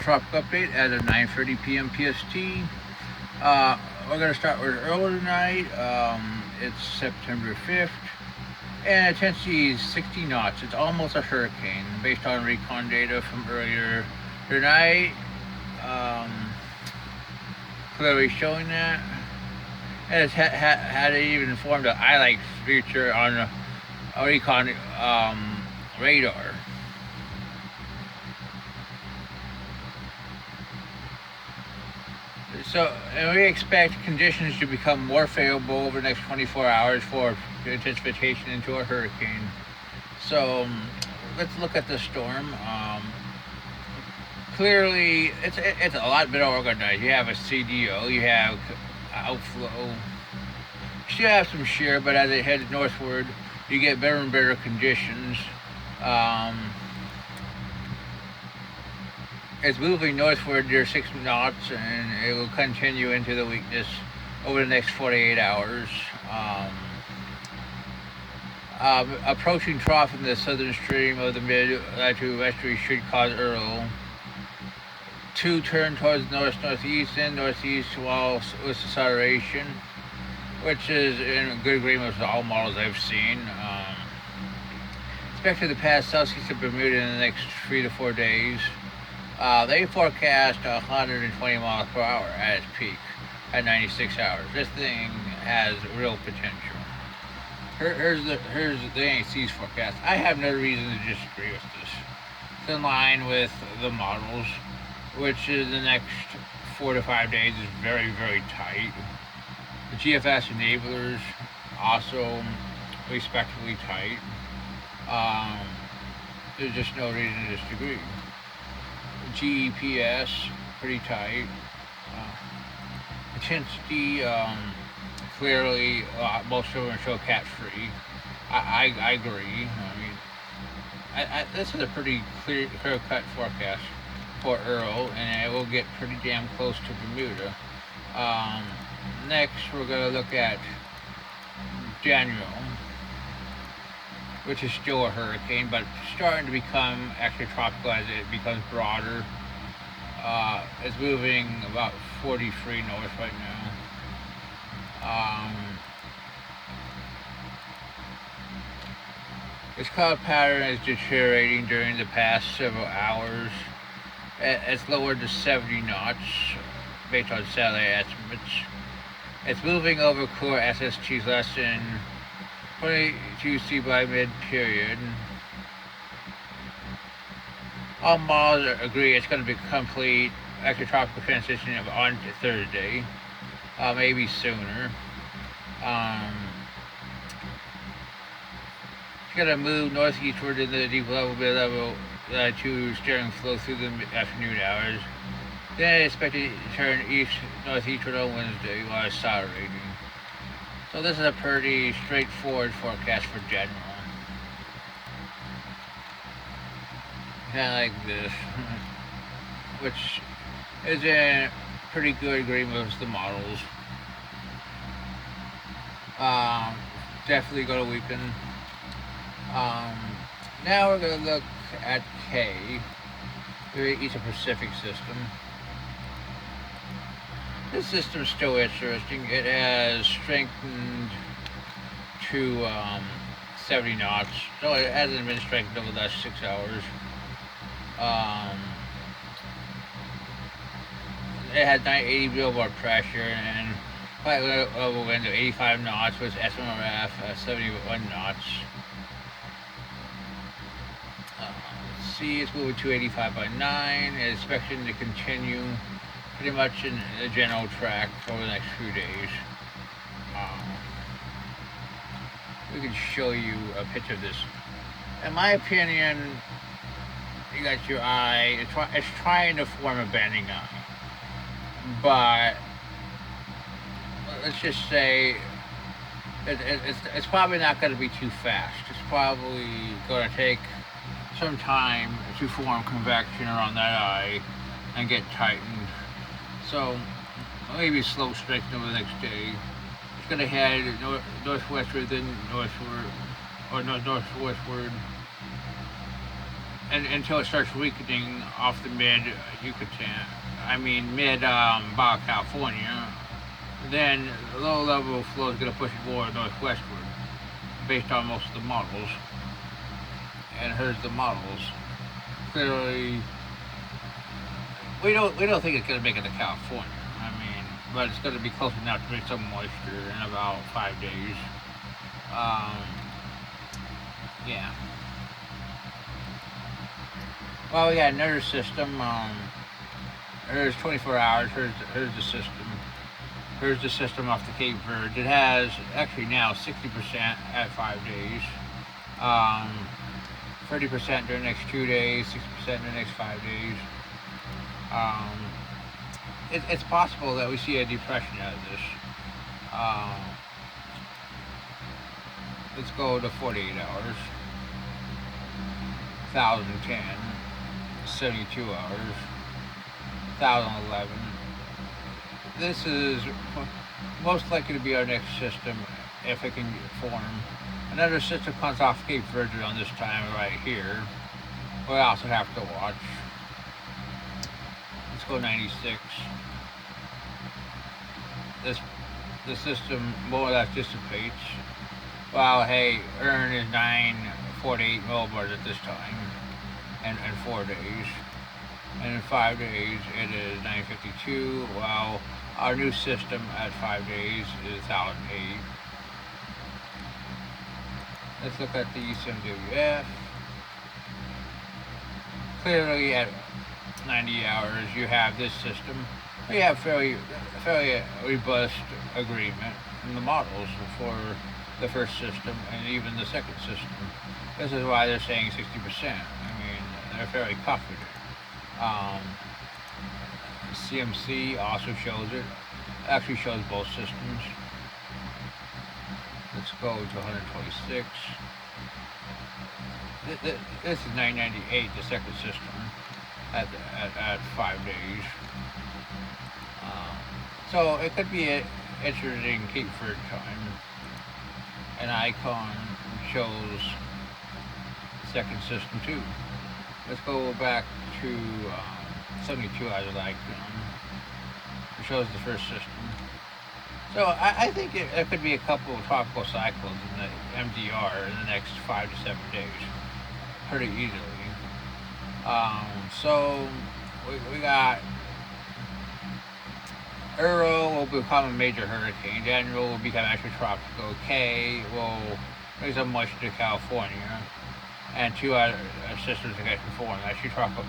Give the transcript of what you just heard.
tropical update as of 9:30 p.m. PST. We're gonna start with Earl tonight. It's September 5th, and intensity is 60 knots. It's almost a hurricane based on recon data from earlier tonight. Um, Clearly showing that, and it's had it even formed an eye like feature on a recon radar. So, and we expect conditions to become more favorable over the next 24 hours for anticipation into a hurricane. So, let's look at the storm. Clearly, it's a lot better organized. You have a CDO, you have outflow. You still have some shear, but as it heads northward, you get better and better conditions. Um, it's moving northward near 6 knots, and it will continue into the weakness over the next 48 hours. Approaching trough in the southern stream of the mid-latitude estuary should cause Earl to turn towards northeast and northeast while with acceleration, which is in good agreement with all models I've seen. Expected to pass southeast of Bermuda in the next 3 to 4 days. They forecast 120 miles per hour at its peak at 96 hours. This thing has real potential. Here's the NAC's forecast. I have no reason to disagree with this. It's in line with the models, which is the next 4 to 5 days is very, very tight. The GFS enablers also respectively tight. There's just no reason to disagree. GEPS pretty tight. Intensity clearly most of them show cat free. I agree. This is a pretty clear cut forecast for Earl, and it will get pretty damn close to Bermuda. Next, we're going to look at Danielle, which is still a hurricane, but starting to become actually tropical as it becomes broader. It's moving about 43 north right now. Its cloud pattern is deteriorating during the past several hours. It's lowered to 70 knots based on satellite estimates. It's moving over core SSTs less than 22 C by mid-period. All models agree it's going to be complete extratropical transition on Thursday, maybe sooner. It's going to move northeastward in the deep level, mid-level latitude steering flow through the afternoon hours. Then it's expected to turn northeastward on Wednesday while accelerating. So this is a pretty straightforward forecast for general. Kind of like this, which is in pretty good agreement with the models. Definitely going to weaken. Now we're going to look at K, the Eastern Pacific system. This system is still interesting. It has strengthened to 70 knots, so it hasn't been strengthened over the last 6 hours. It had 980 millbar pressure and flight level wind of 85 knots with SMRF 71 knots. Let's see, it's moving 285 by 9. It's expected to continue pretty much in the general track over the next few days. We can show you a picture of this. In my opinion, you got your eye, it's trying to form a bending eye. But let's just say it's probably not going to be too fast. It's probably going to take some time to form convection around that eye and get tightened. So maybe slow strengthening over the next day. It's going to head northwestward, then northward, or northwestward. and until it starts weakening off the mid Yucatan, mid Baja California, then the low level flow is going to push it more northwestward, based on most of the models. And here's the models. Clearly, we don't think it's going to make it to California. But it's going to be close enough to make some moisture in about 5 days. Yeah. Well, we got another system. Here's 24 hours. Here's the system. Here's the system off the Cape Verde. It has actually now 60% at 5 days. 30% during the next 2 days. 60% in the next 5 days. It's possible that we see a depression out of this. Let's go to 48 hours. 1010. 72 hours. 1011. This is most likely to be our next system if it can form. Another system comes off Cape Verde on this time right here. We'll also have to watch. Let's go 96. The system more or less dissipates. Well, hey, Earl is 948 millibars at this time, and 4 days. And in 5 days, it is 952. While our new system at 5 days is 1008. Let's look at the ECMWF. Clearly, at 90 hours, you have this system. We have fairly robust agreement in the models for the first system and even the second system. This is why they're saying 60%. They're fairly confident. CMC also shows it. Actually shows both systems. Let's go to 126. This is 998, the second system, at 5 days. So it could be an interesting Cape Verde time. An icon shows the second system too. Let's go back to 72 hours of icon. It shows the first system. So I think it could be a couple of tropical cyclones in the MDR in the next 5 to 7 days, pretty easily. So we got Earl will become a major hurricane. Danielle will become extratropical. K will bring some moisture to California, and 2 other systems that get formed extratropical.